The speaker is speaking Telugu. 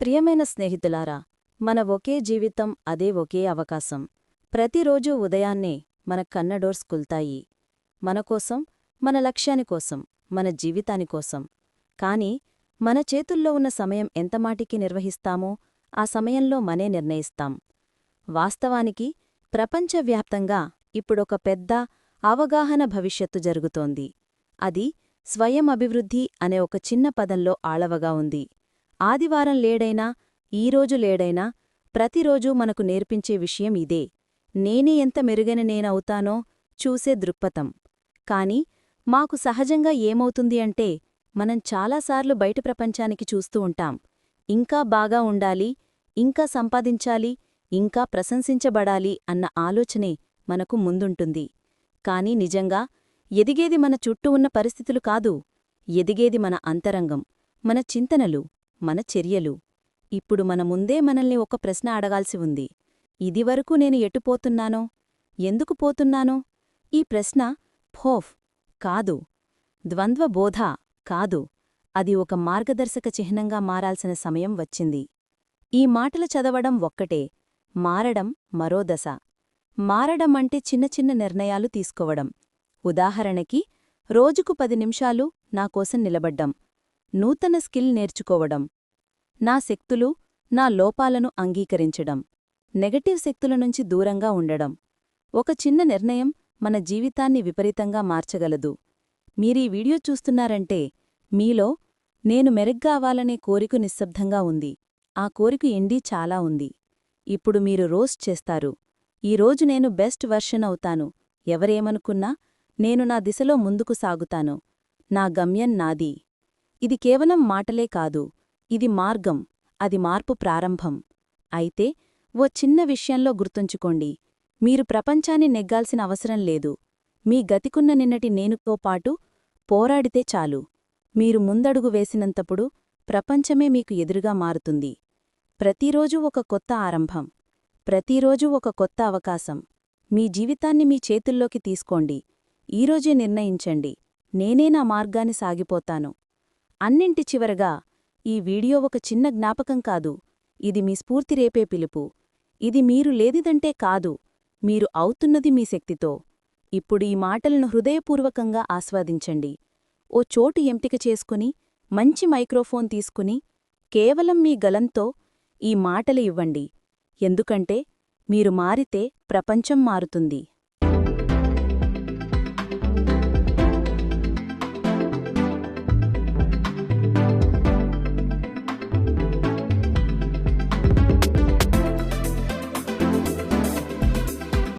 ప్రియమైన స్నేహితులారా, మన ఒకే జీవితం అదే ఒకే అవకాశం. ప్రతిరోజూ ఉదయాన్నే మన కన్నడోర్స్ కుల్తాయి. మనకోసం, మన లక్ష్యానికోసం, మన జీవితానికోసం. కాని మన చేతుల్లో ఉన్న సమయం ఎంతమాటికి నిర్వహిస్తామో ఆ సమయంలో మనే నిర్ణయిస్తాం. వాస్తవానికి ప్రపంచవ్యాప్తంగా ఇప్పుడొక పెద్ద అవగాహన భవిష్యత్తు జరుగుతోంది. అది స్వయం అభివృద్ధి అనే ఒక చిన్న పదంలో ఆళవగా ఉంది. ఆదివారం లేడైనా, ఈరోజు లేడైనా, ప్రతిరోజూ మనకు నేర్పించే విషయం ఇదే. నేనే ఎంత మెరుగైన నేనవుతానో చూసే దృక్పథం. కాని మాకు సహజంగా ఏమవుతుంది అంటే, మనం చాలాసార్లు బయట ప్రపంచానికి చూస్తూ ఉంటాం. ఇంకా బాగా ఉండాలి, ఇంకా సంపాదించాలి, ఇంకా ప్రశంసించబడాలి అన్న ఆలోచనే మనకు ముందుంటుంది. కాని నిజంగా ఎదిగేది మన చుట్టూ ఉన్న పరిస్థితులు కాదు. ఎదిగేది మన అంతరంగం, మన చింతనలు, మన చర్యలు. ఇప్పుడు మన ముందే మనల్ని ఒక ప్రశ్న అడగాల్సి ఉంది. ఇదివరకు నేను ఎటుపోతున్నానో, ఎందుకు పోతున్నానో? ఈ ప్రశ్న ఫోఫ్ కాదు, ద్వంద్వబోధ కాదు, అది ఒక మార్గదర్శక చిహ్నంగా మారాల్సిన సమయం వచ్చింది. ఈ మాటలు చదవడం ఒక్కటే, మారడం మరో దశ. మారడం అంటే చిన్న చిన్న నిర్ణయాలు తీసుకోవడం. ఉదాహరణకి, రోజుకు 10 నిమిషాలు నాకోసం నిలబడ్డం, నూతన స్కిల్ నేర్చుకోవడం, నా శక్తులు, నా లోపాలను అంగీకరించడం, నెగటివ్ శక్తుల నుంచి దూరంగా ఉండడం. ఒక చిన్న నిర్ణయం మన జీవితాన్ని విపరీతంగా మార్చగలదు. మీరీ వీడియో చూస్తున్నారంటే మీలో నేను మెరుగ్గా అవ్వాలనే కోరిక నిశ్శబ్దంగా ఉంది. ఆ కోరిక ఎండీ చాలా ఉంది. ఇప్పుడు మీరు రోస్ట్ చేస్తారు, ఈరోజు నేను బెస్ట్ వర్షన్ అవుతాను, ఎవరేమనుకున్నా నేను నా దిశలో ముందుకు సాగుతాను, నా గమ్యం నాది. ఇది కేవలం మాటలే కాదు, ఇది మార్గం, అది మార్పు ప్రారంభం. అయితే ఓ చిన్న విషయంలో గుర్తుంచుకోండి, మీరు ప్రపంచాన్ని నెగ్గాల్సిన అవసరం లేదు. మీ గతికున్న నిన్నటి నేనుతో పాటు పోరాడితే చాలు. మీరు ముందడుగు వేసినంతప్పుడు ప్రపంచమే మీకు ఎదురుగా మారుతుంది. ప్రతిరోజూ ఒక కొత్త ఆరంభం, ప్రతిరోజూ ఒక కొత్త అవకాశం. మీ జీవితాన్ని మీ చేతుల్లోకి తీసుకోండి. ఈరోజే నిర్ణయించండి, నేనే నా మార్గాన్ని సాగిపోతాను. అన్నింటి చివరగా ఈ వీడియో ఒక చిన్న జ్ఞాపకం కాదు, ఇది మీ స్ఫూర్తి రేపే పిలుపు. ఇది మీరు లేదిదంటే కాదు, మీరు అవుతున్నది మీ శక్తితో. ఇప్పుడు ఈ మాటలను హృదయపూర్వకంగా ఆస్వాదించండి. ఓ చోటు ఎంపిక చేసుకుని, మంచి మైక్రోఫోన్ తీసుకుని, కేవలం మీ గలంతో ఈ మాటలు ఇవ్వండి. ఎందుకంటే మీరు మారితే ప్రపంచం మారుతుంది.